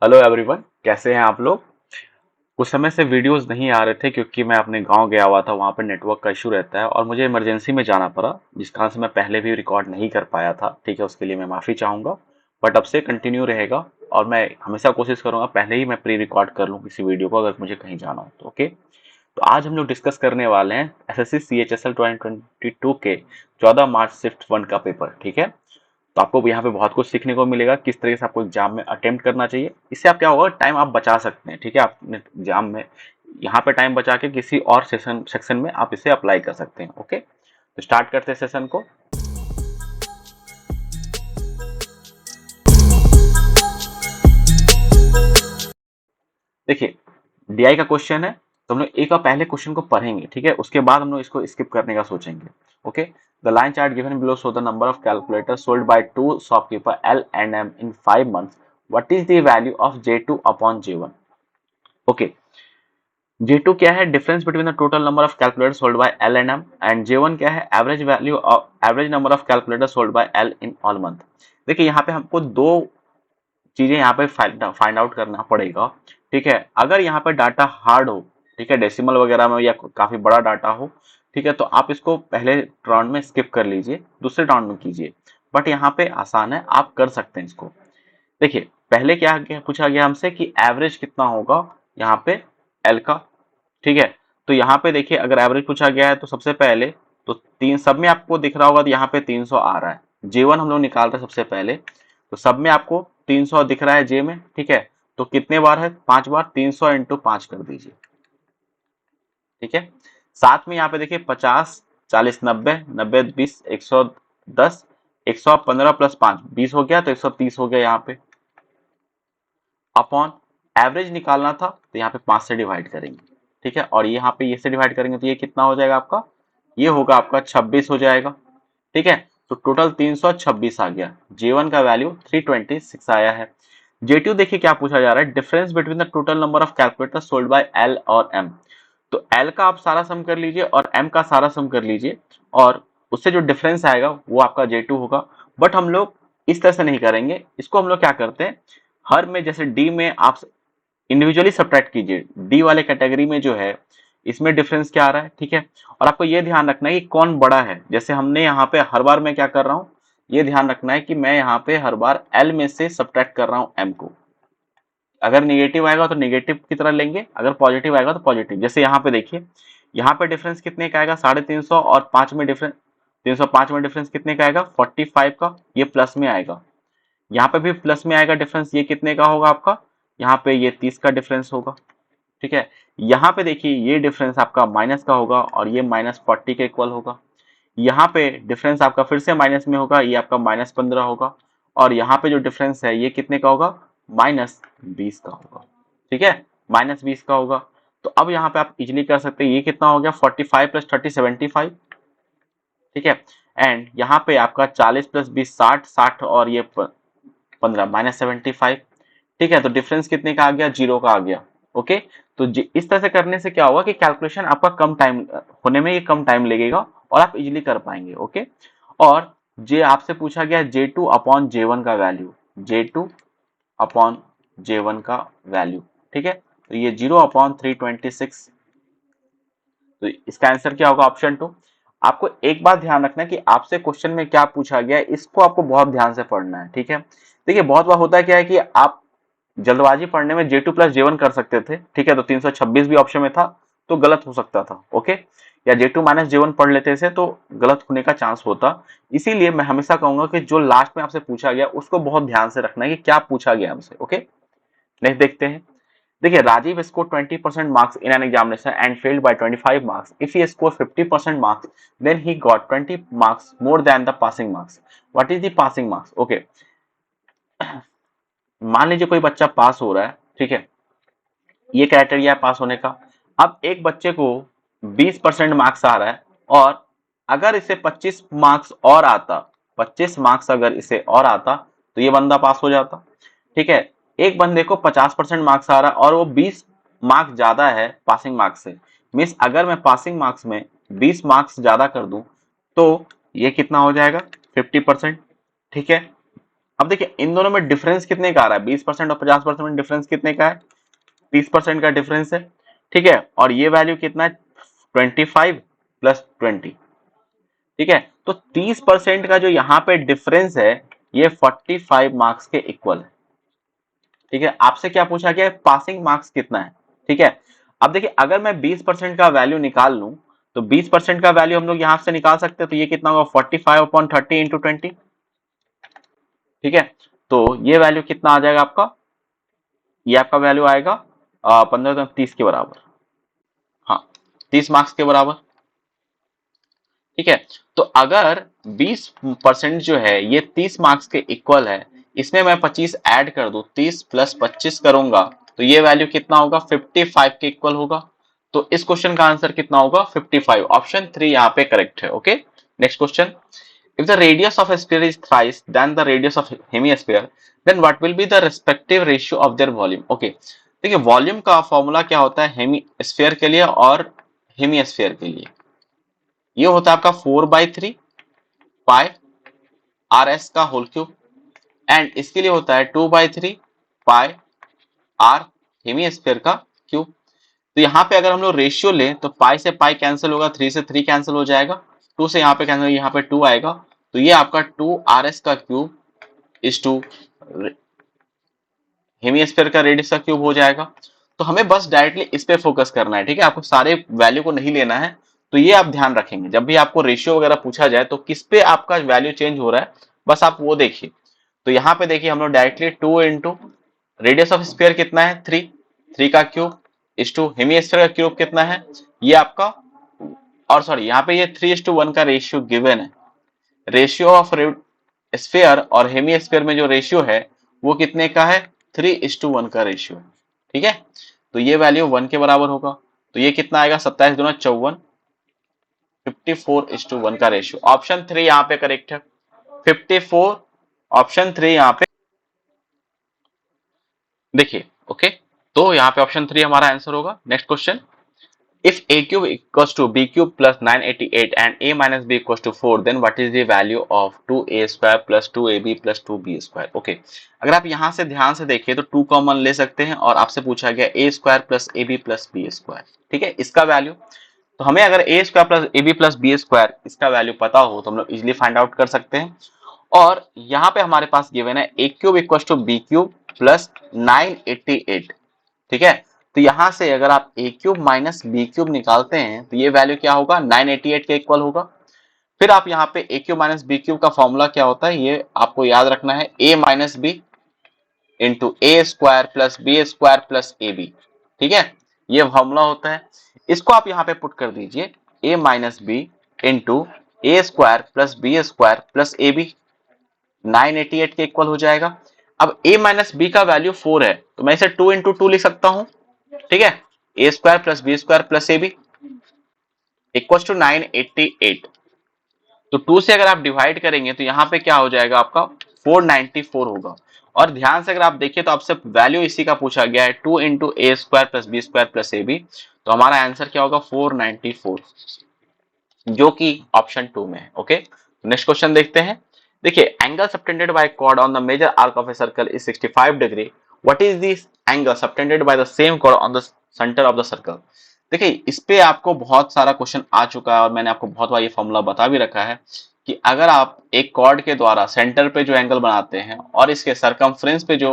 Hello everyone, कैसे हैं आप लोग। कुछ समय से वीडियोस नहीं आ रहे थे क्योंकि मैं अपने गांव गया हुआ था। वहां पर नेटवर्क का इशू रहता है और मुझे इमरजेंसी में जाना पड़ा, जिस कारण से मैं पहले भी रिकॉर्ड नहीं कर पाया था। ठीक है, उसके लिए मैं माफ़ी चाहूँगा। बट अब से कंटिन्यू रहेगा और मैं हमेशा कोशिश करूंगा पहले ही मैं प्री रिकॉर्ड कर लूँ किसी वीडियो को, अगर मुझे कहीं जाना हो तो। ओके, तो आज हम लोग डिस्कस करने वाले हैं एसएससी सीएचएसएल 2022 के 14 मार्च शिफ्ट 1 का पेपर। ठीक है, तो आपको यहाँ पे बहुत कुछ सीखने को मिलेगा, किस तरीके से आपको एग्जाम में अटेम्प्ट करना चाहिए। इससे आप क्या होगा, टाइम आप बचा सकते हैं। ठीक है, आप एग्जाम में यहाँ पे टाइम बचा के किसी और सेक्शन में आप इसे अप्लाई कर सकते हैं। ओके, तो स्टार्ट करते हैं सेशन को। देखिए, डीआई का क्वेश्चन है, तो हम लोग एक बार पहले क्वेश्चन को पढ़ेंगे। ठीक है, उसके बाद हम लोग इसको स्किप करने का सोचेंगे। Okay, the line chart given below show the number of calculator sold by two shopkeeper L and M in 5 months। What is the value of J2 upon J1। Okay, J2 क्या है, difference between the total number of calculator sold by L and M, and J1 क्या है, average value of average number of calculator sold by L in all month. देखिए, यहाँ पे हमको दो चीजें यहाँ पे फाइंड आउट करना पड़ेगा। ठीक है, अगर यहाँ पे डाटा हार्ड हो, ठीक है, डेसिमल वगैरह में या काफी बड़ा डाटा हो, ठीक है, तो आप इसको पहले राउंड में स्किप कर लीजिए, दूसरे राउंड में कीजिए। बट यहाँ पे आसान है, आप कर सकते हैं इसको। देखिए, पहले पूछा गया हमसे कि एवरेज कितना होगा यहाँ पे एल का। ठीक है, तो यहाँ पे देखिए, अगर एवरेज पूछा गया है तो सबसे पहले तो तीन सब में आपको दिख रहा होगा, तो यहाँ पे 300 आ रहा है। J1 हम लोग निकाल रहे हैं सबसे पहले, तो सब में आपको 300 दिख रहा है जे में। ठीक है, तो कितने बार है, 5 बार, 300 इंटू 5 कर दीजिए। ठीक है, साथ में यहाँ पे देखिए 50, 40, 90, 90, 20, 110, 115 प्लस 5 20 हो गया, तो 130 हो गया यहाँ पे। अपॉन एवरेज निकालना था, तो यहाँ पे 5 से डिवाइड करेंगे। ठीक है, और यहाँ पे ये से डिवाइड करेंगे तो ये कितना हो जाएगा आपका, ये होगा आपका 26 हो जाएगा। ठीक है, तो टोटल 326 आ गया। J1 का वैल्यू 326 आया है। J2 देखिए क्या पूछा जा रहा है, difference between the total number of calculator sold bye L और M। तो L का आप सारा सम कर लीजिए और M का सारा सम कर लीजिए, और उससे जो डिफरेंस आएगा वो आपका J2 होगा। बट हम लोग इस तरह से नहीं करेंगे, इसको हम लोग क्या करते हैं, हर में जैसे डी में आप इंडिविजुअली सब्ट्रैक्ट कीजिए। डी वाले कैटेगरी में जो है, इसमें डिफरेंस क्या आ रहा है। ठीक है, और आपको ये ध्यान रखना है कि कौन बड़ा है। जैसे हमने यहाँ पे हर बार मैं क्या कर रहा हूँ, ये ध्यान रखना है कि मैं यहाँ पे हर बार एल में से सब्ट्रैक्ट कर रहा हूँ एम को। अगर निगेटिव आएगा तो निगेटिव की तरह लेंगे, अगर पॉजिटिव आएगा तो पॉजिटिव। जैसे यहाँ पे देखिए, यहाँ पे डिफरेंस कितने का आएगा, 350, और 5 में डिफरेंस 305 में डिफरेंस कितने का आएगा, 45 का, ये प्लस में आएगा। यहाँ पे भी प्लस में आएगा डिफरेंस, ये कितने का होगा आपका, यहाँ पे ये 30 का डिफरेंस होगा। ठीक है, यहाँ पे देखिए ये डिफरेंस आपका माइनस का होगा और ये -40 के इक्वल होगा। यहाँ पे डिफरेंस आपका फिर से माइनस में होगा, ये आपका -15 होगा। और यहाँ पे जो डिफरेंस है ये कितने का होगा, -20 का होगा। ठीक है, -20 का होगा। तो अब यहाँ पे आप इजिली कर सकते हैं, ये कितना हो गया, 45 प्लस 30 75। ठीक है, एंड यहाँ पे आपका 40 प्लस 20 60, 60 और ये 15 -75। ठीक है, तो डिफरेंस कितने का आ गया, 0 का आ गया। ओके, तो इस तरह से करने से क्या होगा कि कैलकुलेशन आपका कम टाइम होने में ये कम टाइम लगेगा और आप इजीली कर पाएंगे। ओके, और जे आपसे पूछा गया J2 अपॉन J1 का वैल्यू, J2 अपॉन J1 का वैल्यू। ठीक है, तो ये 0/326, तो इसका आंसर क्या होगा, ऑप्शन 2। आपको एक बात ध्यान रखना है कि आपसे क्वेश्चन में क्या पूछा गया है, इसको आपको बहुत ध्यान से पढ़ना है। ठीक है, देखिए बहुत बार होता है क्या है कि आप जल्दबाजी पढ़ने में J2 प्लस J1 कर सकते थे। ठीक है, तो 326 भी ऑप्शन में था, तो गलत हो सकता था। ओके, या J2 माइनस J1 पढ़ लेते थे तो गलत होने का चांस होता। इसीलिए मैं हमेशा कहूंगा कि जो लास्ट में आपसे पूछा गया उसको बहुत ध्यान से रखना है कि क्या पूछा गया हमसे। ओके, नेक्स्ट देखते हैं। देखिए, Rajiv score 20% marks in an examination and failed by 25 marks. If he score 50% marks, then he got 20 marks more than the passing marks. What is the passing marks. Okay, मान लीजिए कोई बच्चा पास हो रहा है। ठीक है, ये क्राइटेरिया है पास होने का। अब एक बच्चे को 20% मार्क्स आ रहा है, और अगर इसे 25 मार्क्स और आता, 25 मार्क्स अगर इसे और आता, तो ये बंदा पास हो जाता। ठीक है, एक बंदे को 50% मार्क्स आ रहा है और वो 20 मार्क्स ज्यादा है पासिंग मार्क्स से। मीन्स अगर मैं पासिंग मार्क्स में 20 मार्क्स ज्यादा कर दूं, तो ये कितना हो जाएगा, 50%। ठीक है, अब देखिए इन दोनों में डिफरेंस कितने का आ रहा है, 20% और 50% में डिफरेंस कितने का है, 30% का डिफरेंस है, ठीक है। और ये वैल्यू कितना है, 25 प्लस 20, ठीक है। तो 30% का जो यहाँ पे डिफरेंस है ये 45 मार्क्स के इक्वल है, ठीक है। आपसे क्या पूछा गया है, पासिंग मार्क्स कितना है, ठीक है। अब देखिए अगर मैं 20% का वैल्यू निकाल लूं तो 20% का वैल्यू हम लोग यहां से निकाल सकते हैं, तो ये कितना होगा, 45/30 इंटू 20, ठीक है। तो ये वैल्यू कितना आ जाएगा आपका, ये आपका वैल्यू आएगा 15 30 के बराबर, हाँ 30 मार्क्स के बराबर, ठीक है। तो अगर 20% जो है ये 30 मार्क्स के इक्वल है, इसमें मैं 25 ऐड कर दूं, 30 प्लस 25 करूंगा तो ये वैल्यू कितना होगा, 55 के इक्वल होगा। तो इस क्वेश्चन का आंसर कितना होगा, 55, ऑप्शन 3 यहाँ पे करेक्ट है। Okay, next question, if the radius of a sphere is thrice than the radius of hemisphere then what will be the respective ratio of their volume। Okay, देखिए volume का formula क्या होता है hemisphere के लिए और hemisphere के लिए, ये होता है आपका 4/3 पाई आर एस का होल क्यूब, एंड इसके लिए होता है 2/3 पाई आर हेमीस्फीयर का क्यूब। तो यहाँ पे अगर हम लोग रेशियो लें तो पाई से पाई कैंसिल होगा, 3 से 3 कैंसिल हो जाएगा, 2 से यहाँ पे कैंसिल, यहाँ पे 2 आएगा, तो ये आपका 2 RS का क्यूब इज टू हेमीस्फीयर का रेडियस का क्यूब हो जाएगा। तो हमें बस डायरेक्टली इस पे फोकस करना है, ठीक है, आपको सारे वैल्यू को नहीं लेना है। तो ये आप ध्यान रखेंगे जब भी आपको रेशियो वगैरह पूछा जाए तो किस पे आपका वैल्यू चेंज हो रहा है, बस आप वो देखिए। तो यहाँ पे देखिए हम लोग directly 2 into radius of sphere कितना है, 3, 3 का क्यूब इज टू हेमीस्फीयर का क्यूब कितना है, ये आपका, और सॉरी यहाँ पे ये 3:1 का रेशियो गिवन है। रेशियो ऑफ स्फीयर और हेमीस्फीयर में जो रेशियो है वो कितने का है, 3:1 का रेशियो है, ठीक है। तो ये वैल्यू 1 के बराबर होगा, तो ये कितना आएगा, 27 दूना 54, 54:1 का रेशियो, ऑप्शन 3 यहाँ पे करेक्ट है, 54, ऑप्शन 3 यहाँ पे देखिए। ओके, तो यहाँ पे ऑप्शन 3 हमारा आंसर होगा। Next question, if a cube equals to b cube plus 988 and a minus b equals to 4 then what is the value of 2a square plus 2ab plus 2b square। Okay, अगर आप यहां से ध्यान से देखिए तो 2 common ले सकते हैं और आपसे पूछा गया a square plus ab plus b square, ठीक है, इसका वैल्यू। तो हमें अगर a square plus ab plus b square इसका वैल्यू पता हो तो हम लोग इजिली फाइंड आउट कर सकते हैं। और यहाँ पे हमारे पास गिवन है a cube equal to b cube plus 988, ठीक है। तो यहां से अगर आप a cube minus B cube निकालते हैं तो ये वैल्यू क्या होगा, 988 के इक्वल होगा। फिर आप यहाँ पे a cube minus B cube का फॉर्मूला क्या होता है ये आपको याद रखना है, a minus B into A square plus B square plus A B, ठीक है, ये फॉर्मूला होता है। इसको आप यहाँ पे पुट कर दीजिए, a minus B into A square plus B square plus A B, 988 के इक्वल हो जाएगा। अब a माइनस बी का वैल्यू 4 है तो मैं इसे 2 इंटू 2 लिख सकता हूं, ठीक है, A square plus B square plus A B equal to 988। तो 2 से अगर आप डिवाइड करेंगे तो यहाँ पे क्या हो जाएगा आपका 494 होगा। और ध्यान से अगर आप देखिए तो आपसे वैल्यू इसी का पूछा गया है, 2 into A square plus B square plus A B, तो हमारा आंसर क्या होगा 494, जो कि ऑप्शन 2 में है। ओके, नेक्स्ट क्वेश्चन देखते हैं। देखिए angle subtended by chord on the major arc of a circle is 65 degree, what is this angle subtended by the same chord on the centre of the circle. देखिए इस पे आपको बहुत सारा question आ चुका है और मैंने आपको बहुत बार ये फॉर्मूला बता भी रखा है कि अगर आप एक कॉर्ड के द्वारा सेंटर पे जो एंगल बनाते हैं और इसके सरकमफ्रेंस पे जो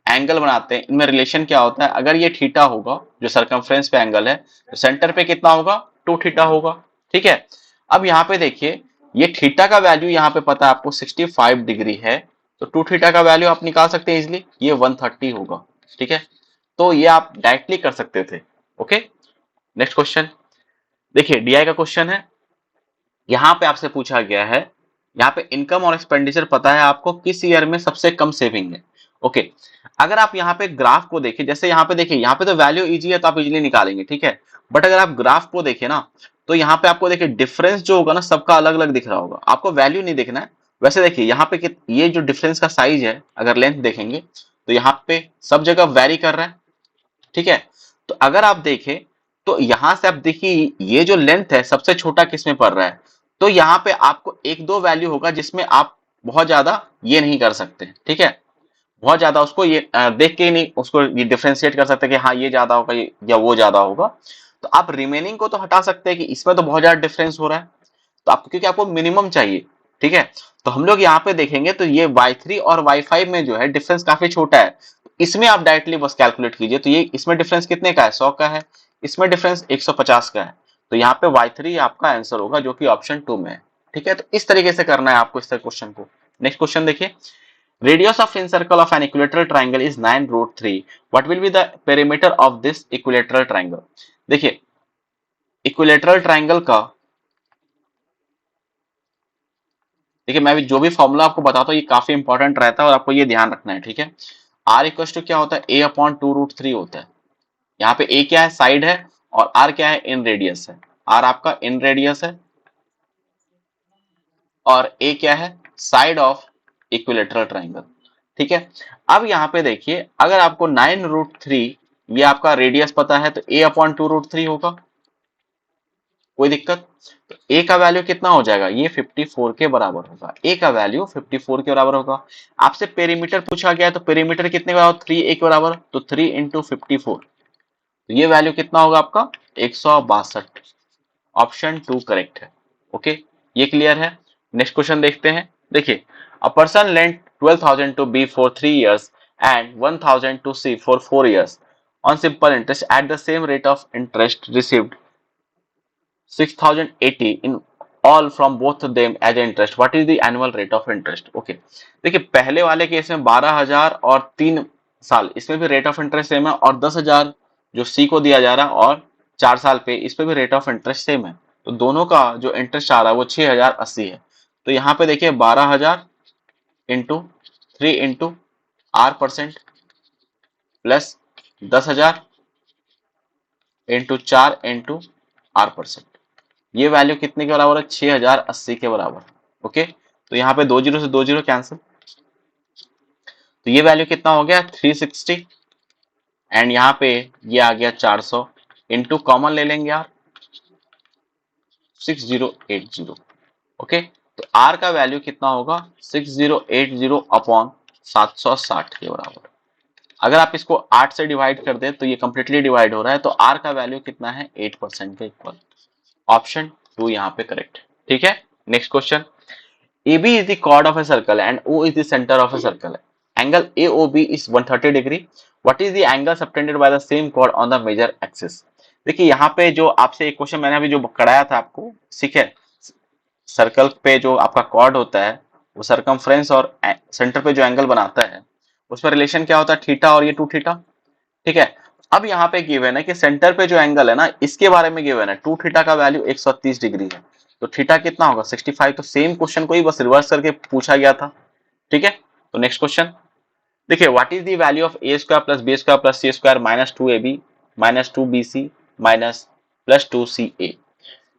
एंगल बनाते हैं इनमें रिलेशन क्या होता है, अगर ये थीटा होगा जो सरकमफ्रेंस पे एंगल है तो सेंटर पे कितना होगा, 2 थीटा होगा, ठीक है। अब यहाँ पे देखिए ये थीटा का वैल्यू यहाँ पे पता है आपको 65 डिग्री है, तो 2 थीटा का वैल्यू आप निकाल सकते हैं इजिली, ये 130 होगा, ठीक है। तो ये आप डायरेक्टली कर सकते थे। ओके, नेक्स्ट क्वेश्चन देखिए डीआई का क्वेश्चन है। यहाँ पे आपसे पूछा गया है, यहाँ पे इनकम और एक्सपेंडिचर पता है आपको किस ईयर में सबसे कम सेविंग है। ओके, अगर आप यहाँ पे ग्राफ को देखिए, जैसे यहाँ पे देखिए यहाँ पे तो वैल्यू इजी है तो आप इजीली निकालेंगे, ठीक है। बट अगर आप ग्राफ को देखिए ना तो यहाँ पे आपको देखिए डिफरेंस जो होगा ना सबका अलग अलग दिख रहा होगा, आपको वैल्यू नहीं देखना है। वैसे देखिए यहाँ पे ये जो डिफरेंस का साइज है अगर लेंथ देखेंगे तो यहाँ पे सब जगह वेरी कर रहा है, ठीक है। तो अगर आप देखें तो यहां से आप देखिए ये जो लेंथ है सबसे छोटा किस में पड़ रहा है, तो यहाँ पे आपको एक दो वैल्यू होगा जिसमें आप बहुत ज्यादा ये नहीं कर सकते, ठीक है, बहुत ज्यादा उसको ये देख के ही नहीं उसको ये डिफ्रेंशिएट कर सकते कि हाँ ये ज्यादा होगा या वो ज्यादा होगा। तो आप रिमेनिंग को तो हटा सकते हैं कि इसमें तो बहुत ज्यादा डिफरेंस हो रहा है, तो आपको क्योंकि आपको मिनिमम चाहिए, ठीक है। तो हम लोग यहाँ पे देखेंगे तो ये y3 और y5 में जो है डिफरेंस काफी छोटा है, इसमें आप डायरेक्टली बस कैलकुलेट कीजिए, तो ये इसमें डिफरेंस कितने का है, 100 का है, इसमें डिफरेंस 150 का है, तो यहाँ पे y3 आपका आंसर होगा जो कि ऑप्शन 2 में है, ठीक है। तो इस तरीके से करना है आपको इस तरह क्वेश्चन को। नेक्स्ट क्वेश्चन देखिए, radius of incircle of an equilateral triangle is 9 root 3, what will be the perimeter of this equilateral triangle। देखिए इक्विलेटरल ट्राइंगल का, देखिए मैं भी जो भी फॉर्मूला आपको बताता हूँ ये काफी इंपॉर्टेंट रहता है और आपको ये ध्यान रखना है, ठीक है। आर इक्वल टू क्या होता है, ए अपॉन 2 रूट 3 होता है। यहाँ पे ए क्या है, साइड है, और आर क्या है, इन रेडियस है। आर आपका इन रेडियस है और ए क्या है, साइड ऑफ इक्विलेटरल ट्राइंगल, ठीक है। अब यहाँ पे देखिए अगर आपको 9 रूट 3 ये आपका रेडियस पता है तो ए अपॉन 2 रूट 3 होगा, कोई दिक्कत। तो ए का वैल्यू कितना हो जाएगा, ये 54 के बराबर होगा, ए का वैल्यू 54 के बराबर होगा। आपसे पेरीमीटर पूछा गया है तो पेरीमीटर कितने का बराबर, 3 ए के बराबर, तो 3 इंटू 54, तो ये वैल्यू कितना होगा आपका 162। ऑप्शन 2 करेक्ट है, ओके, ये क्लियर है। नेक्स्ट क्वेश्चन देखते हैं, देखिए a person lent 12,000 to B for 3 years and 1,000 to C for 4 years on simple interest at the same rate of interest received 6,080 in all from both of them as interest, what is the annual rate of interest। Okay देखिए पहले वाले case में 12,000 और 3 साल इसमें भी rate of interest same है, और 10,000 जो सी को दिया जा रहा है और 4 साल पे इस पे भी रेट ऑफ इंटरेस्ट सेम है, तो दोनों का जो इंटरेस्ट आ रहा है वो 6,080 है। तो यहाँ पे देखिए 12,000 into 3 into R% plus 10,000 into 4 into R%, ये वैल्यू कितने के बराबर है, 6,080 के बराबर, ओके। तो यहाँ पे 2 जीरो से 2 जीरो कैंसिल, तो ये वैल्यू कितना हो गया 360, एंड यहाँ पे ये आ गया 400 इंटू कॉमन ले लेंगे यार 6080, ओके। तो आर का वैल्यू कितना होगा 6080 अपॉन 760 के बराबर। अगर आप इसको 8 से डिवाइड कर दे तो ये कंप्लीटली डिवाइड हो रहा है, तो आर का वैल्यू कितना है 8% के इक्वल। ऑप्शन 2 यहाँ पे करेक्ट है, ठीक है। Next question, AB is the chord of a circle and O is the center of a circle। Angle AOB is 130 degree। What is the angle subtended by the same chord on the major axis। देखिए यहाँ पे जो आपसे एक question मैंने अभी जो कराया था आपको, ठीक है, सर्कल पे जो आपका कॉर्ड होता है वो सरकमफ्रेंस और सेंटर पे जो एंगल बनाता है उसमें रिलेशन क्या होता है, थीटा और ये 2 थीटा, ठीक है। अब यहाँ पे गिवन है कि सेंटर पे जो एंगल है ना इसके बारे में गिवन है, 2 थीटा का वैल्यू 130 डिग्री है, तो थीटा कितना होगा 65। तो सेम क्वेश्चन को ही बस रिवर्स करके पूछा गया था, ठीक है। तो नेक्स्ट क्वेश्चन देखिए, what is the value of A square plus B square plus C square minus 2ab minus 2bc minus plus 2ca,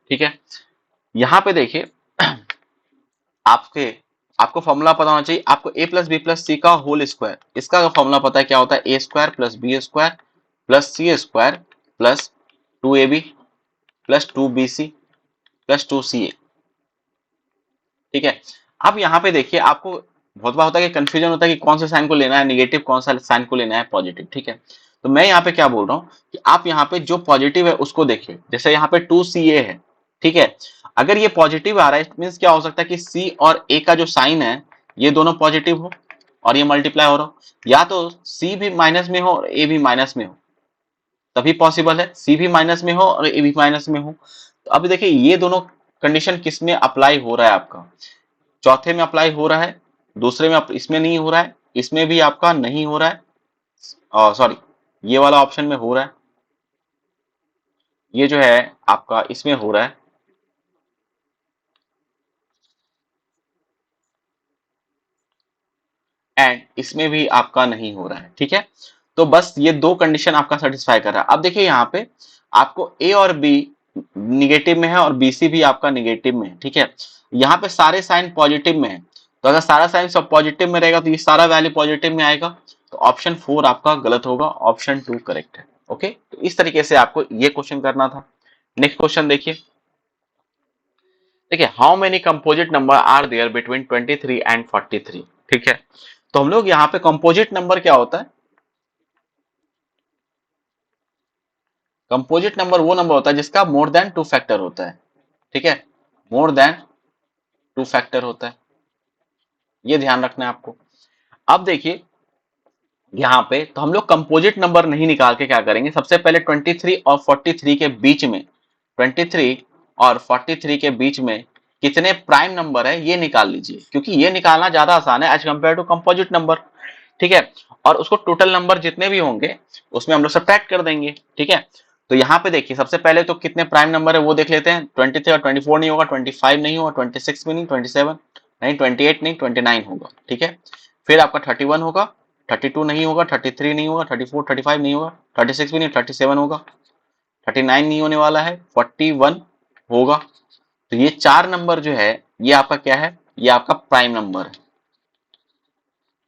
ठीक है। यहाँ पे देखिए आपके आपको फॉर्मूला पता होना चाहिए, आपको a प्लस बी प्लस सी का होल स्क्वायर, इसका फॉर्मूला पता है क्या होता है, A square plus B square plus C square plus 2ab plus 2bc plus 2ca, ठीक है। अब यहाँ पे देखिए आपको बहुत बार होता है कि कंफ्यूजन होता है कि कौन सा साइन को लेना है निगेटिव, कौन सा साइन को लेना है पॉजिटिव, ठीक है। तो मैं यहाँ पे क्या बोल रहा हूँ कि आप यहाँ पे जो पॉजिटिव है उसको देखिए, जैसे यहाँ पे 2ca है, ठीक है। अगर ये पॉजिटिव आ रहा है मीन्स क्या हो सकता है कि c और a का जो साइन है ये दोनों पॉजिटिव हो और ये मल्टीप्लाई हो रहा हो, या तो c भी माइनस में हो और a भी माइनस में हो, तभी पॉसिबल है c भी माइनस में हो और a भी माइनस में हो। तो अब देखिए ये दोनों कंडीशन किस में अप्लाई हो रहा है, आपका चौथे में अप्लाई हो रहा है, दूसरे में इसमें नहीं हो रहा है, इसमें भी आपका नहीं हो रहा है, सॉरी ये वाला ऑप्शन में हो रहा है, ये जो है आपका इसमें हो रहा है, एंड इसमें भी आपका नहीं हो रहा है, ठीक है। तो बस ये दो कंडीशन आपका सेटिस्फाई कर रहा है। अब देखिए यहाँ पे आपको ए और बी निगेटिव में है और बीसी भी आपका निगेटिव में है, ठीक है। यहाँ पे सारे साइन पॉजिटिव में है, तो अगर सारा साइन सब पॉजिटिव में रहेगा तो ये सारा वैल्यू पॉजिटिव में आएगा, तो ऑप्शन 4 आपका गलत होगा, ऑप्शन 2 करेक्ट है, ओके। तो इस तरीके से आपको ये क्वेश्चन करना था। नेक्स्ट क्वेश्चन देखिए, देखिए how many composite number are there between 23 and 43, ठीक है। तो हम लोग यहाँ पे कंपोजिट नंबर क्या होता है, कंपोजिट नंबर वो नंबर होता है जिसका मोर देन टू फैक्टर होता है, ठीक है, मोर देन टू फैक्टर होता है, ये ध्यान रखना है आपको। अब देखिए यहाँ पे तो हम लोग कंपोजिट नंबर नहीं निकाल के क्या करेंगे, सबसे पहले 23 और 43 के बीच में, 23 और 43 के बीच में कितने प्राइम नंबर है ये निकाल लीजिए, क्योंकि ये निकालना ज्यादा आसान है as compare to composite number, ठीक है। और उसको टोटल नंबर जितने भी होंगे उसमें हम लोग सब्ट्रैक्ट कर देंगे, ठीक है। तो यहाँ पे देखिए सबसे पहले तो कितने प्राइम नंबर है वो देख लेते हैं, 23 और 24 नहीं होगा, 25 नहीं होगा, 26 भी नहीं, 27 नहीं, 28 नहीं, 29 होगा, ठीक है। फिर आपका 31 होगा, 32 नहीं होगा, 33 नहीं होगा, 34 35 नहीं होगा, 36 भी नहीं, 37 होगा, 39 नहीं होने वाला है, 41 होगा। तो ये चार नंबर जो है ये आपका क्या है, ये आपका प्राइम नंबर है,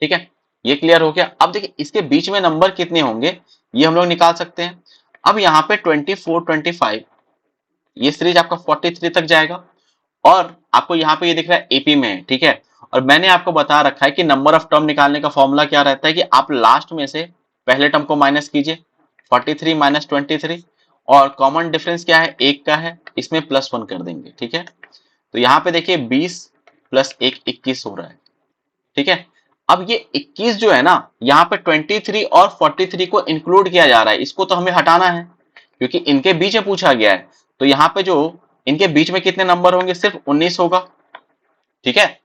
ठीक है। ये क्लियर हो गया। अब देखिए इसके बीच में नंबर कितने होंगे ये हम लोग निकाल सकते हैं। अब यहाँ पे 24 25 ये सीरीज आपका 43 तक जाएगा, और आपको यहाँ पे ये दिख रहा है एपी में है, ठीक है। और मैंने आपको बता रखा है कि नंबर ऑफ टर्म निकालने का फॉर्मूला क्या रहता है कि आप लास्ट में से पहले टर्म को माइनस कीजिए, 43 माइनस 23, और कॉमन डिफरेंस क्या है, एक का है, इसमें +1 कर देंगे, ठीक है। तो यहाँ पे देखिए 20 प्लस 1 21 हो रहा है, ठीक है। अब ये 21 जो है ना, यहाँ पे 23 और 43 को इंक्लूड किया जा रहा है, इसको तो हमें हटाना है क्योंकि इनके बीच में पूछा गया है। तो यहाँ पे जो इनके बीच में कितने नंबर होंगे, सिर्फ 19 होगा, ठीक है।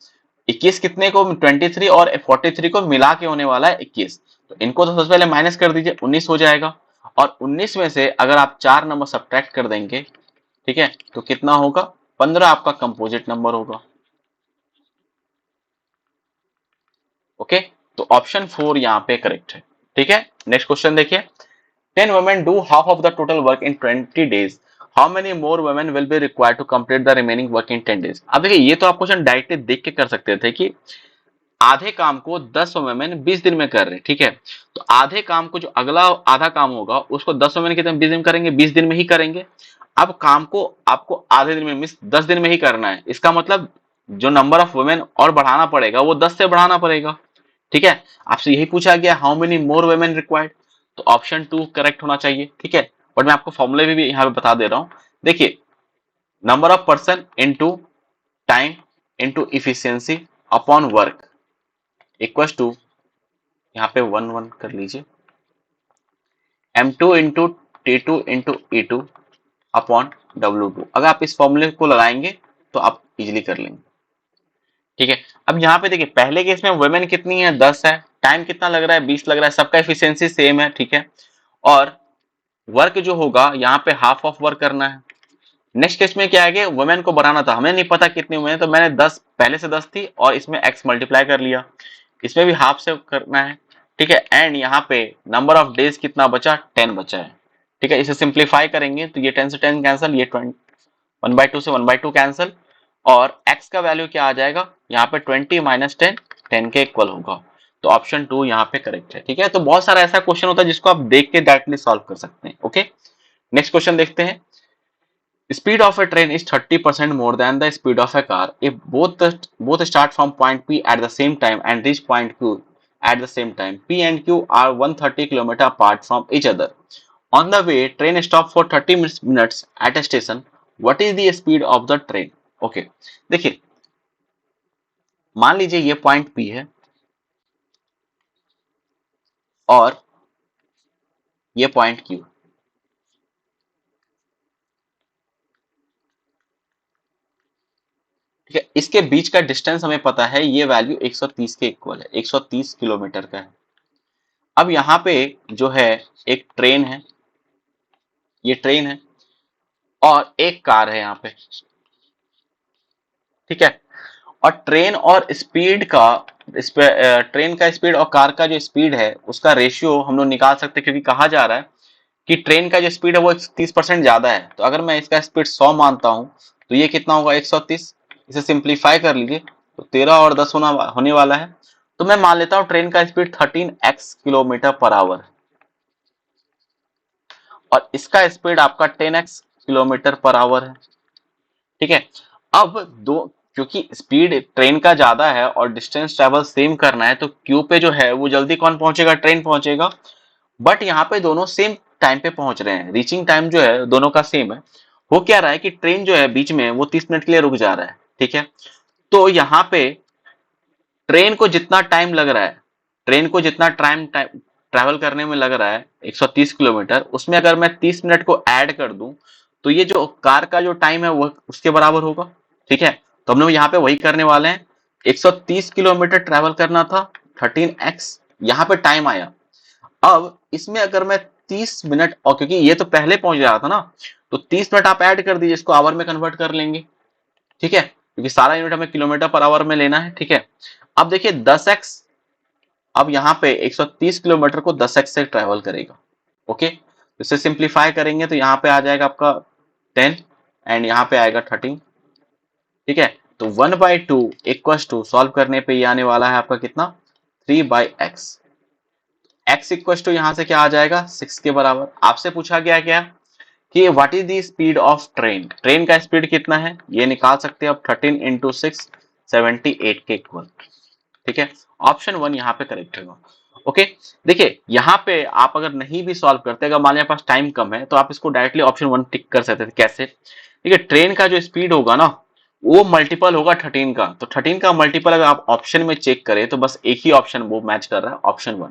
21 कितने को, 23 और 43 को मिला के होने वाला है 21, तो इनको तो सबसे पहले माइनस कर दीजिए, 19 हो जाएगा। और 19 में से अगर आप चार नंबर सब्ट्रैक्ट कर देंगे, ठीक है, तो कितना होगा, 15 आपका कंपोजिट नंबर होगा, ओके। तो ऑप्शन 4 यहाँ पे करेक्ट है, ठीक है। नेक्स्ट क्वेश्चन देखिए, 10 women do half of the total work in 20 days. How many more women will be required to complete the remaining work in 10 days? अब देखिए ये तो आप क्वेश्चन डायरेक्टली देख के कर सकते थे कि आधे काम को 10 वुमेन 20 दिन में कर रहे हैं, ठीक है। तो आधे काम को जो अगला आधा काम होगा उसको 10 वुमेन कितने 20 दिन में करेंगे, 20 दिन में ही करेंगे। अब काम को आपको आधे दिन में मीन्स 10 दिन में ही करना है, इसका मतलब जो नंबर ऑफ वुमेन और बढ़ाना पड़ेगा वो 10 से बढ़ाना पड़ेगा, ठीक है। आपसे यही पूछा गया how many more women required, तो ऑप्शन 2 करेक्ट होना चाहिए, ठीक है। बट मैं आपको फॉर्मूले भी यहाँ पे बता दे रहा हूँ। देखिए number of person into time into efficiency upon work equals to, यहाँ पे 1 1 कर लीजिए, M2 into T2 into E2 upon W2। अगर आप इस फॉर्मूले को लगाएंगे तो आप इजिली कर लेंगे, ठीक है। अब यहाँ पे देखिए पहले केस में वुमेन कितनी है, 10 है, टाइम कितना लग रहा है, 20 लग रहा है, सबका एफिशिएंसी सेम है, ठीक है। और वर्क जो होगा यहाँ पे हाफ ऑफ वर्क करना है। नेक्स्ट केस में क्या है कि वुमेन को बढ़ाना था, हमें नहीं पता कितनी वुमेन, तो मैंने 10 पहले से 10 थी और इसमें x मल्टीप्लाई कर लिया, इसमें भी हाफ से करना है, ठीक है। एंड यहाँ पे नंबर ऑफ डेज कितना बचा, 10 बचा है, ठीक है। इसे सिंप्लीफाई करेंगे तो ये 10 से 10 कैंसिल, ये 1/2 से 1/2 कैंसिल, और x का वैल्यू क्या आ जाएगा यहाँ पे 20 माइनस 10 10 के इक्वल होगा। तो ऑप्शन 2 यहाँ पे करेक्ट है, ठीक है। तो बहुत सारा ऐसा क्वेश्चन होता है जिसको आप देख के डायरेक्टली सॉल्व कर सकते हैं, ओके। नेक्स्ट क्वेश्चन देखते हैं, speed of a train is 30% more than the speed of a car if both start from point P at the same time and reach point Q at the same time. P and Q are 130 km apart from each other. On the way, train stop for 30 minutes at a station. What is the speed of the train? Okay, देखिए मान लीजिए ये point P है और ये point Q, ठीक है। इसके बीच का डिस्टेंस हमें पता है, ये वैल्यू 130 के इक्वल है, 130 किलोमीटर का है। अब यहाँ पे जो है एक ट्रेन है, ये ट्रेन है और एक कार है यहाँ पे, ठीक है। और ट्रेन और स्पीड का ट्रेन का स्पीड और कार का जो स्पीड है उसका रेशियो हम लोग निकाल सकते हैं, क्योंकि कहा जा रहा है कि ट्रेन का जो स्पीड है वो 30% ज्यादा है। तो अगर मैं इसका स्पीड 100 मानता हूं तो ये कितना होगा, 130। इसे सिंप्लीफाई कर लीजिए तो 13 और 10 होने वाला है। तो मैं मान लेता हूं ट्रेन का speed 13x kilometre per hour और इसका स्पीड आपका 10x किलोमीटर पर आवर है, ठीक है। अब दो, क्योंकि स्पीड ट्रेन का ज्यादा है और डिस्टेंस ट्रेवल सेम करना है, तो क्यू पे जो है वो जल्दी कौन पहुंचेगा, ट्रेन पहुंचेगा। बट यहाँ पे दोनों सेम टाइम पे पहुंच रहे हैं, रीचिंग टाइम जो है दोनों का सेम है। हो क्या रहा है कि ट्रेन जो है बीच में वो 30 मिनट के लिए रुक जा रहा है, ठीक है। तो यहाँ पे ट्रेन को जितना टाइम लग रहा है, ट्रेन को जितना टाइम ट्रैवल करने में लग रहा है 130 किलोमीटर, उसमें अगर मैं 30 मिनट को ऐड कर दूं तो ये जो कार का जो टाइम है वो उसके बराबर होगा, ठीक है। तो हम लोग यहाँ पे वही करने वाले हैं। 130 किलोमीटर ट्रैवल करना था, 13x यहाँ पे टाइम आया। अब इसमें अगर मैं 30 मिनट, और क्योंकि ये तो पहले पहुंच रहा था ना, तो 30 मिनट आप ऐड कर दीजिए, इसको आवर में कन्वर्ट कर लेंगे, ठीक है, क्योंकि सारा यूनिट हमें किलोमीटर पर आवर में लेना है, ठीक है। अब देखिए 10x, अब यहाँ पे 130 किलोमीटर को 10x से ट्रेवल करेगा, ओके। इसे सिंप्लीफाई करेंगे तो यहाँ पे आ जाएगा आपका 10 एंड यहाँ पे आएगा 13, ठीक है। तो 1/2 इक्वल टू, सॉल्व करने पे ये आने वाला है आपका कितना, 3/x। x इक्वल टू यहाँ से क्या आ जाएगा, 6 के बराबर। आपसे पूछा गया क्या कि what is the speed of train, train का स्पीड कितना है, ये निकाल सकते हैं आप। 13 इंटू 6, 78 के इक्वल, ठीक है। ऑप्शन 1 यहाँ पे करेक्ट होगा, ओके। देखिए यहाँ पे आप अगर नहीं भी सॉल्व करते, अगर मान लिया पास टाइम कम है, तो आप इसको डायरेक्टली ऑप्शन 1 टिक कर सकते थे। कैसे, देखिए ट्रेन का जो स्पीड होगा ना वो मल्टीपल होगा 13 का, तो 13 का मल्टीपल अगर आप ऑप्शन में चेक करें तो बस एक ही ऑप्शन वो मैच कर रहा है, ऑप्शन 1,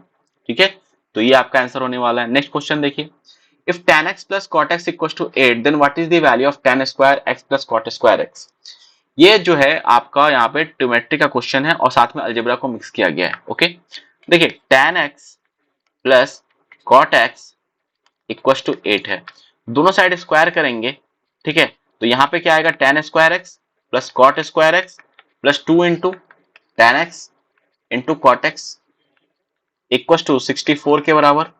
ठीक है। तो ये आपका आंसर होने वाला है। नेक्स्ट क्वेश्चन देखिए, if tan x plus cot x equals to 8 then what is the value of tan square x plus cot square x। ये जो है आपका यहाँ पे ट्रिग्नोमेट्री का क्वेश्चन है और साथ में अलजेब्रा को मिक्स किया गया है, ओके। देखिए tan x plus cot x equal to 8 है, दोनों साइड स्क्वायर करेंगे, ठीक है। तो यहाँ पे क्या आएगा, tan square x plus cot square x plus 2 into tan x into cot x equal to 64 के बराबर,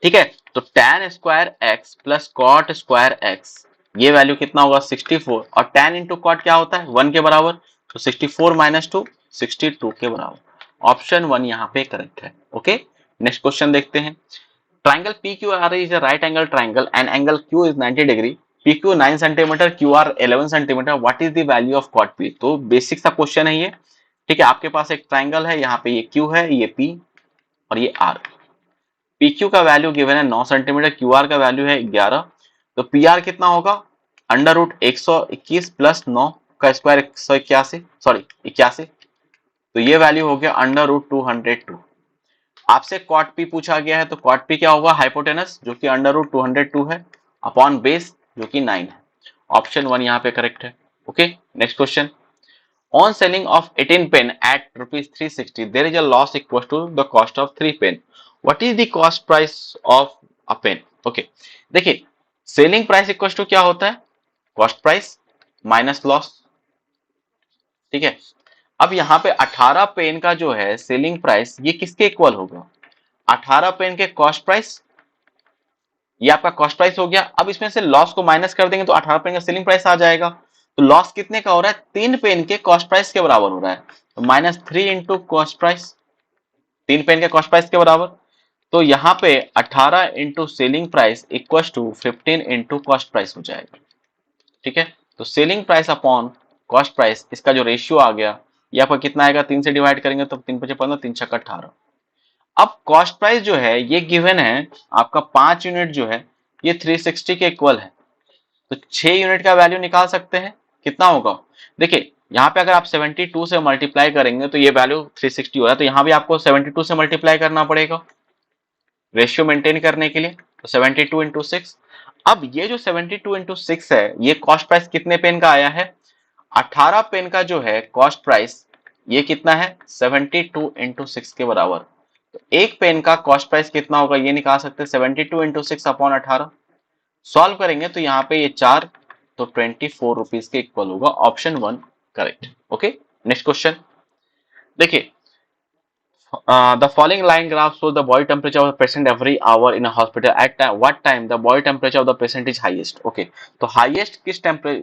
ठीक है। तो tan square x plus cot square x, ये वैल्यू कितना होगा, 64, और tan इंटू कॉट क्या होता है, 1 के बराबर, तो 64 माइनस 2, 62 के बराबर। ऑप्शन 1 यहाँ पे करेक्ट है, ओके। नेक्स्ट क्वेश्चन देखते हैं। Triangle PQR is a right angle triangle and angle Q is 90 degree, PQ 9 centimetre, QR 11 centimetre, what is the value of cot P। तो बेसिक सा क्वेश्चन है ये, ठीक है। आपके पास एक ट्राइंगल है, यहाँ पे ये Q है, ये P और ये R। PQ का वैल्यू गिवन है 9 सेंटीमीटर, QR का वैल्यू है 11, तो PR कितना होगा, अंडर रूट 121 प्लस 9 का स्क्वायर 181, सॉरी 81, तो ये वैल्यू हो गया अंडर रूट 202। आपसे कॉट P पूछा गया है, तो कॉट P क्या होगा, हाइपोटेनस जो कि अंडर रूट 202 है अपॉन बेस जो कि 9 है। ऑप्शन 1 यहाँ पे करेक्ट है, okay. Next question, on selling of 18 pen at rupees 360 there is a loss equal to the cost of 3 pen, what is the cost price of a pen। okay, देखिए selling price equal to क्या होता है, cost price minus loss, ठीक है। अब यहाँ पे 18 pen का जो है सेलिंग प्राइस ये किसके इक्वल होगा, 18 पेन के कॉस्ट प्राइस, ये आपका कॉस्ट प्राइस हो गया। अब इसमें से लॉस को माइनस कर देंगे तो 18 पेन का सेलिंग प्राइस आ जाएगा। तो लॉस कितने का हो रहा है, 3 पेन के कॉस्ट प्राइस के बराबर हो रहा है, तो -3 इंटू कॉस्ट प्राइस, 3 पेन के कॉस्ट प्राइस के बराबर। तो यहाँ पे 18 into selling price equal to 15 into cost price हो जाएगा, ठीक है। तो selling price upon cost price, इसका जो रेशियो आ गया ये आपका कितना आएगा, 3 से डिवाइड करेंगे तो 3 5 15, 3 6 18। अब कॉस्ट प्राइस जो है ये गिवन है आपका 5 यूनिट जो है ये 360 के इक्वल है, तो 6 यूनिट का वैल्यू निकाल सकते हैं, कितना होगा। देखिए यहाँ पे अगर आप 72 से मल्टीप्लाई करेंगे तो ये वैल्यू 360 हो रहा है, तो यहाँ भी आपको 72 से मल्टीप्लाई करना पड़ेगा रेशियो मेंटेन करने के लिए, तो 72 इंटू 6। अब ये जो 72 इंटू 6 है ये कॉस्ट प्राइस कितने पेन का आया है, 18 पेन का जो है कॉस्ट प्राइस ये कितना है, 72 इंटू 6 के बराबर। तो एक पेन का कॉस्ट प्राइस कितना होगा ये निकाल सकते हैं, 72 इंटू 6 अपॉन 18। सॉल्व करेंगे तो यहाँ पे ये 4, तो 24 रुपीज के इक्वल होगा, option 1 correct, okay. Next question देखिए, the following line graph shows the body temperature of the patient every hour in a hospital at what time the body temperature of the patient is highest। okay, तो highest किस temperature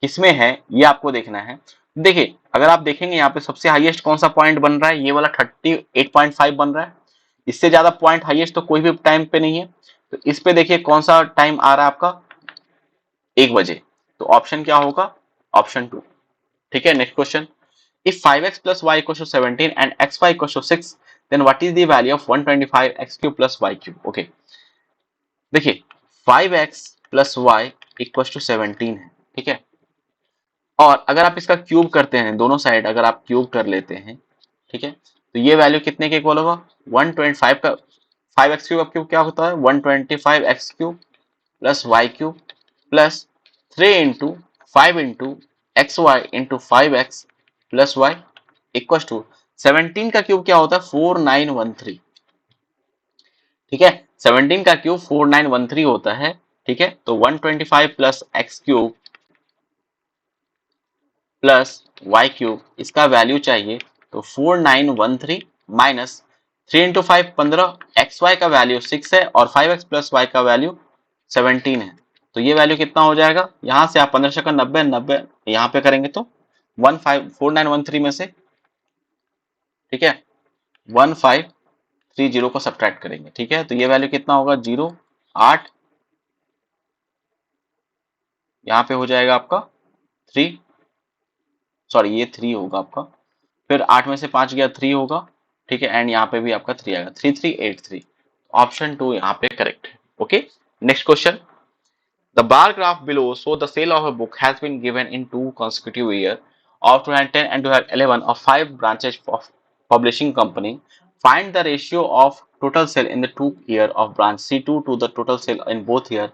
किसमें है ये आपको देखना है। देखिए अगर आप देखेंगे यहाँ पे सबसे हाईएस्ट कौन सा पॉइंट बन रहा है, ये वाला 38.5 बन रहा है, इससे ज्यादा पॉइंट हाईएस्ट तो कोई भी टाइम पे नहीं है। तो इस पे देखिए कौन सा टाइम आ रहा है आपका, 1 बजे, तो ऑप्शन क्या होगा ऑप्शन 2। ठीक है, next question, if 5x plus y equals to 17 and xy equals to 6, then what is the value of 125 x cube plus y cube? Okay, देखिए 5x plus y equals to 17 है, ठीक है, और अगर आप इसका क्यूब करते हैं, दोनों साइड अगर आप क्यूब कर लेते हैं, ठीक है, तो ये वैल्यू कितने के इक्वल होगा? 125 का 5x क्यूब क्यूब क्या होता है? 125 x cube plus y cube plus 3 into 5 into X Y into 5x plus Y equal to 17 का क्यूब क्या होता है? 4913। ठीक है, 17 का क्यूब 4913 होता है। ठीक है, तो 125 plus X cube plus Y cube, इसका वैल्यू चाहिए तो 4913 माइनस 3 इंटू 5 15, एक्स वाई का वैल्यू 6 है और 5x प्लस वाई का वैल्यू 17 है, तो ये वैल्यू कितना हो जाएगा? यहां से आप 15 सेकंड 90 90 यहाँ पे करेंगे तो 4913 में से, ठीक है, 1530 को सब्ट्रैक्ट करेंगे। ठीक है, तो ये वैल्यू कितना होगा? 08, यहाँ पे हो जाएगा आपका 3, सॉरी ये 3 होगा आपका, फिर 8 में से 5 गया 3 होगा। ठीक है, एंड यहाँ पे भी आपका 3 आएगा, 3383। ऑप्शन 2 यहाँ पे करेक्ट है। Okay, next question, the bar graph below show the sale of a book has been given in 2 consecutive years of 2010 and 2011 of 5 branches of publishing company. Find the ratio of total sale in the 2 year of branch C2 to the total sale in both year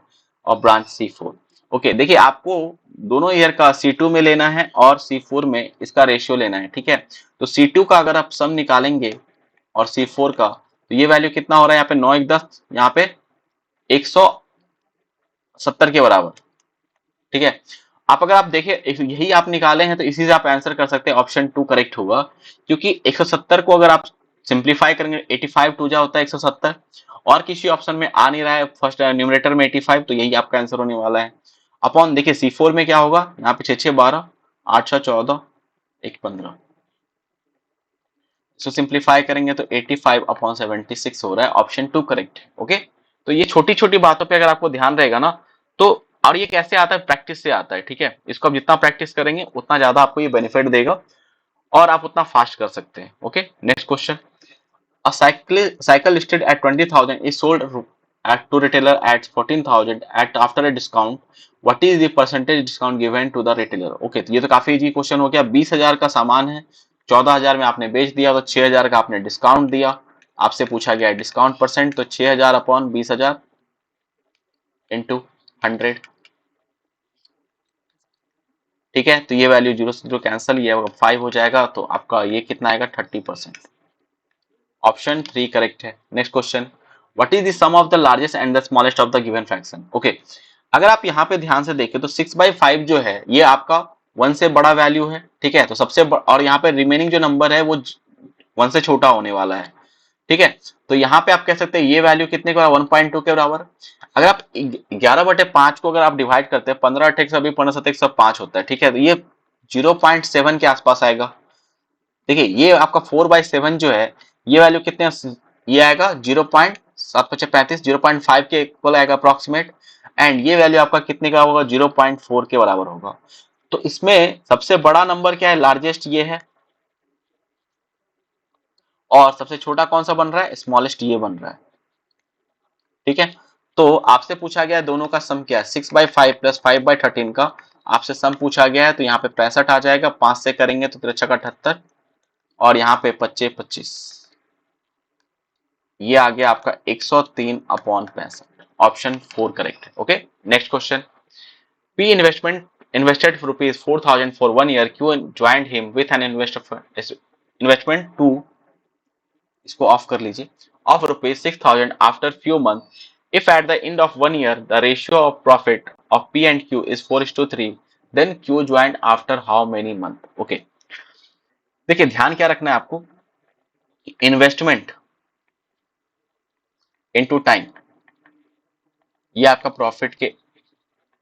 of branch C4. Okay, देखिए आपको दोनों year का C2 में लेना है और C4 में इसका रेशियो लेना है। ठीक है, तो C2 का अगर आप सम निकालेंगे और C4 का, तो ये वैल्यू कितना हो रहा है? यहाँ पे 9 1 10, यहाँ पे 170 के बराबर। ठीक है, आप अगर आप देखिए यही आप निकाले हैं तो इसी से आप आंसर कर सकते हैं, ऑप्शन 2 करेक्ट होगा, क्योंकि 170 को अगर आप सिंप्लीफाई करेंगे 85 टू जा होता है 170, और किसी ऑप्शन में आ नहीं रहा है फर्स्ट न्यूमरेटर में 85, तो यही आपका आंसर होने वाला है। अपॉन देखिए C4 में क्या होगा? यहाँ पे 6 6 12, 8 6 14, 1 15, सो सिंप्लीफाई करेंगे तो 85 अपॉन 76 हो रहा है, ऑप्शन 2 करेक्ट है। ओके, तो ये छोटी छोटी बातों पे अगर आपको ध्यान रहेगा ना तो, और ये कैसे आता है? प्रैक्टिस से आता है। ठीक है, इसको आप जितना प्रैक्टिस करेंगे उतना ज्यादा आपको ये बेनिफिट देगा और आप उतना फास्ट कर सकते हैं। Okay, next question, a cycle listed at 20,000 is sold at to retailer at 14,000 at after a discount, what is the percentage discount given to the retailer? Okay, तो ये तो काफी इजी क्वेश्चन हो गया। 20,000 का सामान है, 14,000 में आपने बेच दिया तो 6,000 का आपने डिस्काउंट दिया। आपसे पूछा गया डिस्काउंट परसेंट, तो 6,000 अपॉन 20,000 इंटू 100। ठीक है, तो ये वैल्यू 0 से 0 कैंसिल, ये 5 हो जाएगा, तो आपका ये कितना आएगा? 30%। ऑप्शन 3 करेक्ट है। Next question, what is the sum of the largest and the smallest of the given fraction? Okay, अगर आप यहाँ पे ध्यान से देखें तो 6/5 जो है ये आपका 1 से बड़ा वैल्यू है। ठीक है, तो और यहाँ पे रिमेनिंग जो नंबर है वो 1 से छोटा होने वाला है। ठीक है, तो यहाँ पे आप कह सकते हैं ये वैल्यू कितने का? 1.2 के बराबर। अगर आप 11/5 को अगर आप डिवाइड करते हैं, 15 8 120 15 7 105 होता है। ठीक है, तो ये 0.7 के आसपास आएगा। देखिए ये आपका 4/7 जो है ये वैल्यू कितने, ये आएगा 0.7 35 0.5 के इक्वल आएगा अप्रोक्सीमेट, एंड ये वैल्यू आपका कितने का होगा? 0.4 के बराबर होगा। तो इसमें सबसे बड़ा नंबर क्या है? लार्जेस्ट ये है, और सबसे छोटा कौन सा बन रहा है? स्मॉलेस्ट ये बन रहा है। ठीक है, तो आपसे पूछा गया दोनों का सम क्या है? 6/5 प्लस 5/13 का आपसे सम पूछा गया है, तो यहाँ पे 65 आ जाएगा, 5 से करेंगे तो 3 का 78, और यहाँ पे 25 25, ये आ गया आपका 103 अपॉन 65। ऑप्शन 4 करेक्ट है। Okay, next question, P investment invested rupees 4,000 for 1 year, Q joined him with an investment to, इसको ऑफ कर लीजिए, of rupees 6,000 after few months. If at the end of 1 year the ratio of profit of P and Q is 4:3, then Q joined after how many month? Okay, देखिए ध्यान क्या रखना है आपको, investment into time, ये आपका profit के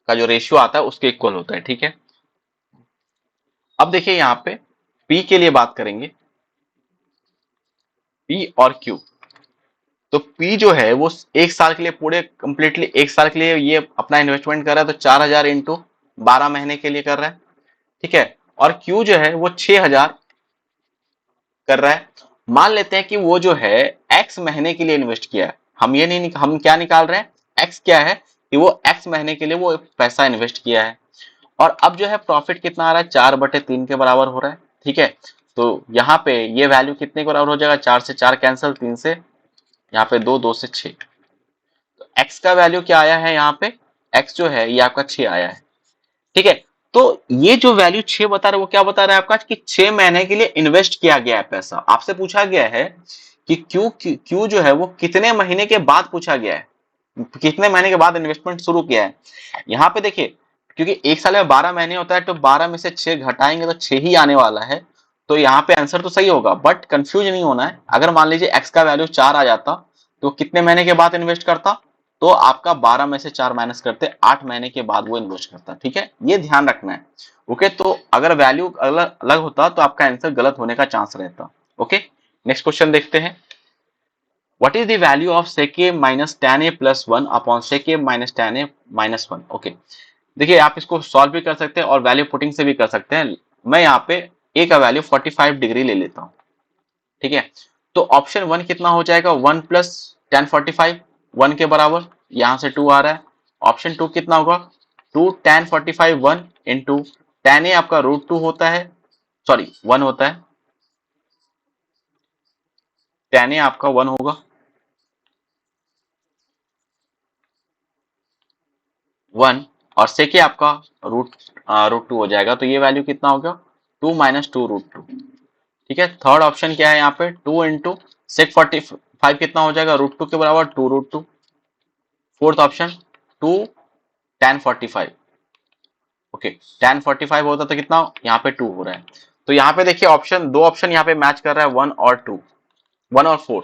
का जो रेशियो आता है उसके इक्वल होता है। ठीक है, अब देखिए यहाँ पे P के लिए बात करेंगे, P और Q, तो P जो है वो 1 साल के लिए, पूरे कंप्लीटली 1 साल के लिए ये अपना इन्वेस्टमेंट कर रहा है, तो 4,000 इंटू 12 महीने के लिए कर रहा है। ठीक है, और Q जो है वो 6000 कर रहा है। मान लेते हैं कि वो जो है X महीने के लिए इन्वेस्ट किया है। हम ये नहीं, हम क्या निकाल रहे हैं, X क्या है कि वो X महीने के लिए वो पैसा इन्वेस्ट किया है। और अब जो है प्रॉफिट कितना आ रहा है, 4/3 के बराबर हो रहा है। ठीक है, तो यहाँ पे ये वैल्यू कितने के बराबर हो जाएगा, 4 से 4 कैंसिल, 3 से यहाँ पे 2, 2 से 6। तो x का वैल्यू क्या आया है यहाँ पे, x जो है ये आपका 6 आया है। ठीक है, तो ये जो वैल्यू 6 बता रहा है वो क्या बता रहा है आपका, कि 6 महीने के लिए इन्वेस्ट किया गया है पैसा। आपसे पूछा गया है कि क्यू जो है वो कितने महीने के बाद पूछा गया है, कितने महीने के बाद इन्वेस्टमेंट शुरू किया है। यहाँ पे देखिए, क्योंकि एक साल में 12 महीने होता है, तो 12 में से 6 घटाएंगे तो 6 ही आने वाला है। तो यहाँ पे आंसर तो सही होगा, बट कंफ्यूज नहीं होना है। अगर मान लीजिए x का वैल्यू 4 आ जाता, तो कितने महीने के बाद इन्वेस्ट करता, तो आपका 12 में से 4 माइनस करते 8 महीने के बाद वो इन्वेस्ट करता। ठीक है, ये ध्यान रखना है। ओके, तो अगर वैल्यू अलग अलग होता तो आपका आंसर गलत होने का चांस रहता। ओके, नेक्स्ट क्वेश्चन देखते हैं। What is the value of sec a minus tan a plus 1 upon sec a minus tan a minus 1? Okay, देखिए आप इसको सॉल्व भी कर सकते हैं और वैल्यू पुटिंग से भी कर सकते हैं। मैं यहाँ पे a का वैल्यू 45 डिग्री ले लेता हूँ। ठीक है, तो ऑप्शन 1 कितना हो जाएगा, 1 प्लस tan 45, 1 के बराबर, यहाँ से 2 आ रहा है। ऑप्शन 2 कितना होगा, 2 tan 45 1 इंटू tan a आपका √2 होता है, सॉरी 1 होता है, tan a आपका 1 होगा, 1, और सेक आपका रूट 2 हो जाएगा। तो ये वैल्यू कितना हो गया, 2 माइनस 2 √2। ठीक है, थर्ड ऑप्शन क्या है यहाँ पे, 2 इंटू सेक 45 कितना हो जाएगा, √2 के बराबर, 2 √2। Fourth option 2 tan 45। Okay, tan 45 होता तो कितना, यहाँ पे 2 हो रहा है। तो यहाँ पे देखिए ऑप्शन, दो ऑप्शन यहाँ पे मैच कर रहा है, 1 और 2, 1 और 4।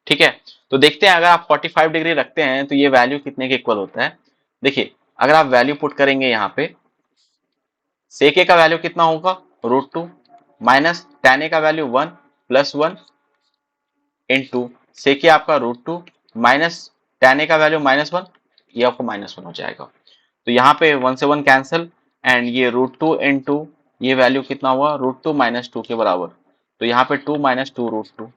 ठीक है, तो देखते हैं अगर आप 45 डिग्री रखते हैं तो ये वैल्यू कितने के इक्वल होता है। देखिए अगर आप वैल्यू पुट करेंगे यहाँ पे, सेक ए का वैल्यू कितना होगा, √2 माइनस tan ए का वैल्यू 1 प्लस 1 इंटू सेक ए आपका √2 माइनस tan ए का वैल्यू -1, ये आपको -1 हो जाएगा। तो यहाँ पे 1 से 1 कैंसिल, एंड ये √2 इंटू ये वैल्यू कितना हुआ, √2 माइनस 2 के बराबर। तो यहाँ पे 2 माइनस 2 √2,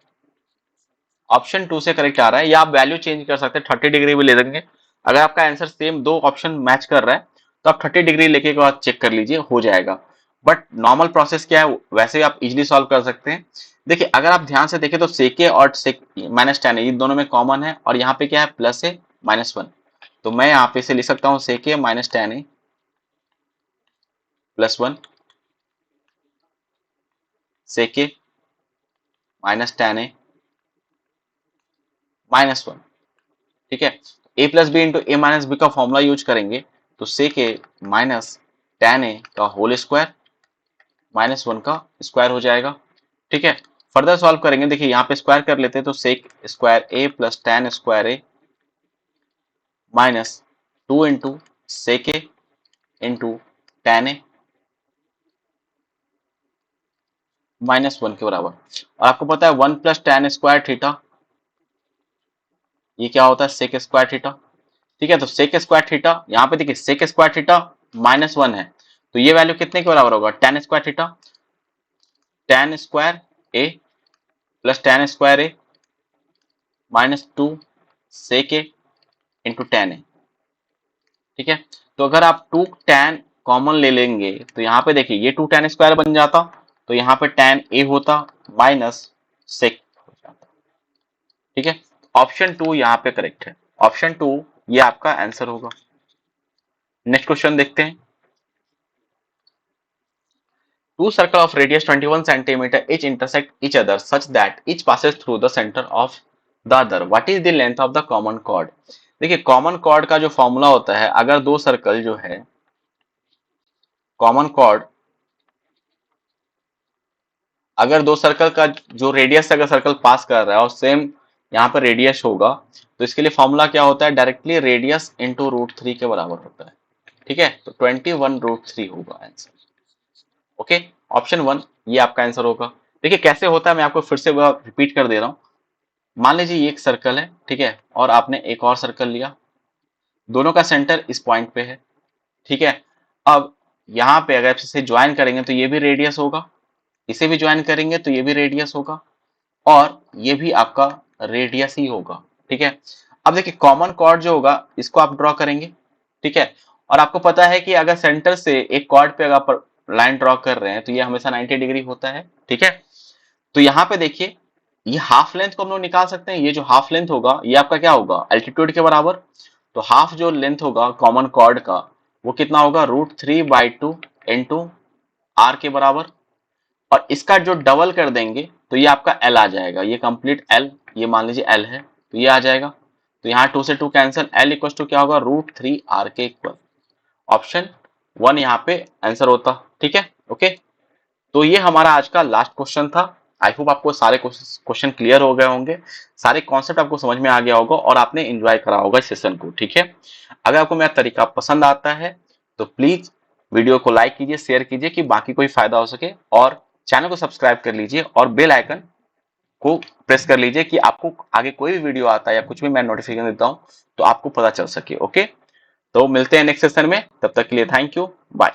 ऑप्शन 2 से करेक्ट आ रहा है। या आप वैल्यू चेंज कर सकते हैं, 30 डिग्री भी ले देंगे। अगर आपका आंसर सेम दो ऑप्शन मैच कर रहा है तो आप 30 डिग्री लेके के बाद चेक कर लीजिए, हो जाएगा। बट नॉर्मल प्रोसेस क्या है, वैसे ही आप इजिली सॉल्व कर सकते हैं। देखिए अगर आप ध्यान से देखें तो सेके और सेक माइनस टेन ये दोनों में कॉमन है, और यहाँ पे क्या है, प्लस है -1। तो मैं यहाँ पे इसे लिख सकता हूँ, सेके माइनस टेन ए +1, सेके माइनस टेन ए -1। ठीक है, a plus B into A minus B का फॉर्मूला यूज करेंगे, तो सेक ए माइनस टेन ए का होल स्क्वायर -1 का स्क्वायर हो जाएगा। ठीक है, फर्दर सॉल्व करेंगे, देखिए यहाँ पे स्क्वायर कर लेते हैं, तो sec square A plus tan square A minus 2 into sec A into tan ए -1 के बराबर। और आपको पता है 1 प्लस टेन स्क्वायर थीटा, ये क्या होता है, सेक स्क्वायर थीटा। ठीक है, तो सेक स्क्वायर थीटा, यहाँ पे देखिए सेक स्क्वायर थीटा -1 है, तो ये वैल्यू कितने के बराबर होगा, tan square theta, tan square A plus tan square A -2 sec A into tan A. ठीक है, तो अगर आप 2 tan कॉमन ले लेंगे तो यहाँ पे देखिए ये 2 tan स्क्वायर बन जाता, तो यहाँ पे tan ए होता माइनस सेक हो जाता। ठीक है, ऑप्शन 2 यहाँ पे करेक्ट है, ऑप्शन 2 ये आपका आंसर होगा। नेक्स्ट क्वेश्चन देखते हैं। Two circles of radius 21 centimeter each intersect each other such that each passes through the center of the other. What is the length of the common chord? देखिए common chord का जो formula होता है, अगर दो circle जो है, common chord, अगर दो सर्कल का जो रेडियस से अगर सर्कल पास कर रहा है और सेम यहाँ पर रेडियस होगा, तो इसके लिए फॉर्मूला क्या होता है, डायरेक्टली रेडियस इंटू √3 के बराबर होता है। ठीक है, तो 21 √3 होगा आंसर। ओके, ऑप्शन 1 ये आपका आंसर होगा। देखिए कैसे होता है, मैं आपको फिर से रिपीट कर दे रहा हूँ। मान लीजिए ये एक सर्कल है, ठीक है, और आपने एक और सर्कल लिया, दोनों का सेंटर इस पॉइंट पे है। ठीक है, अब यहाँ पे अगर इसे ज्वाइन करेंगे तो ये भी रेडियस होगा, इसे भी ज्वाइन करेंगे तो ये भी रेडियस होगा, और ये भी आपका रेडियस ही होगा। ठीक है, अब देखिए कॉमन कॉर्ड जो होगा इसको आप ड्रॉ करेंगे। ठीक है, और आपको पता है कि अगर सेंटर से एक कॉर्ड पे अगर आप लाइन ड्रॉ कर रहे हैं तो ये हमेशा 90 डिग्री होता है। ठीक है, तो यहाँ पे देखिए ये हाफ लेंथ को हम लोग निकाल सकते हैं। ये जो हाफ लेंथ होगा ये आपका क्या होगा, एल्टीट्यूड के बराबर। तो हाफ जो लेंथ होगा कॉमन कॉर्ड का वो कितना होगा, √3/2 इंटू आर के बराबर। और इसका जो डबल कर देंगे तो ये आपका एल आ जाएगा, ये कंप्लीट एल, ये मान लीजिए एल है तो ये आ जाएगा। तो यहाँ 2 से 2 कैंसिल, एल इक्वल टू क्या होगा, √3r के इक्वल। ऑप्शन 1 यहाँ पे आंसर होता। ठीक है, ओके। तो ये हमारा आज का लास्ट क्वेश्चन था। आई होप आपको सारे क्वेश्चन क्लियर हो गए होंगे, सारे कॉन्सेप्ट आपको समझ में आ गया होगा और आपने एंजॉय करा होगा इस सेशन को। ठीक है, अगर आपको मेरा तरीका पसंद आता है तो प्लीज वीडियो को लाइक कीजिए, शेयर कीजिए कि बाकी कोई फायदा हो सके, और चैनल को सब्सक्राइब कर लीजिए और बेल आइकन को प्रेस कर लीजिए कि आपको आगे कोई भी वीडियो आता है या कुछ भी मैं नोटिफिकेशन देता हूं तो आपको पता चल सके। ओके, तो मिलते हैं नेक्स्ट सेशन में, तब तक के लिए थैंक यू, बाय।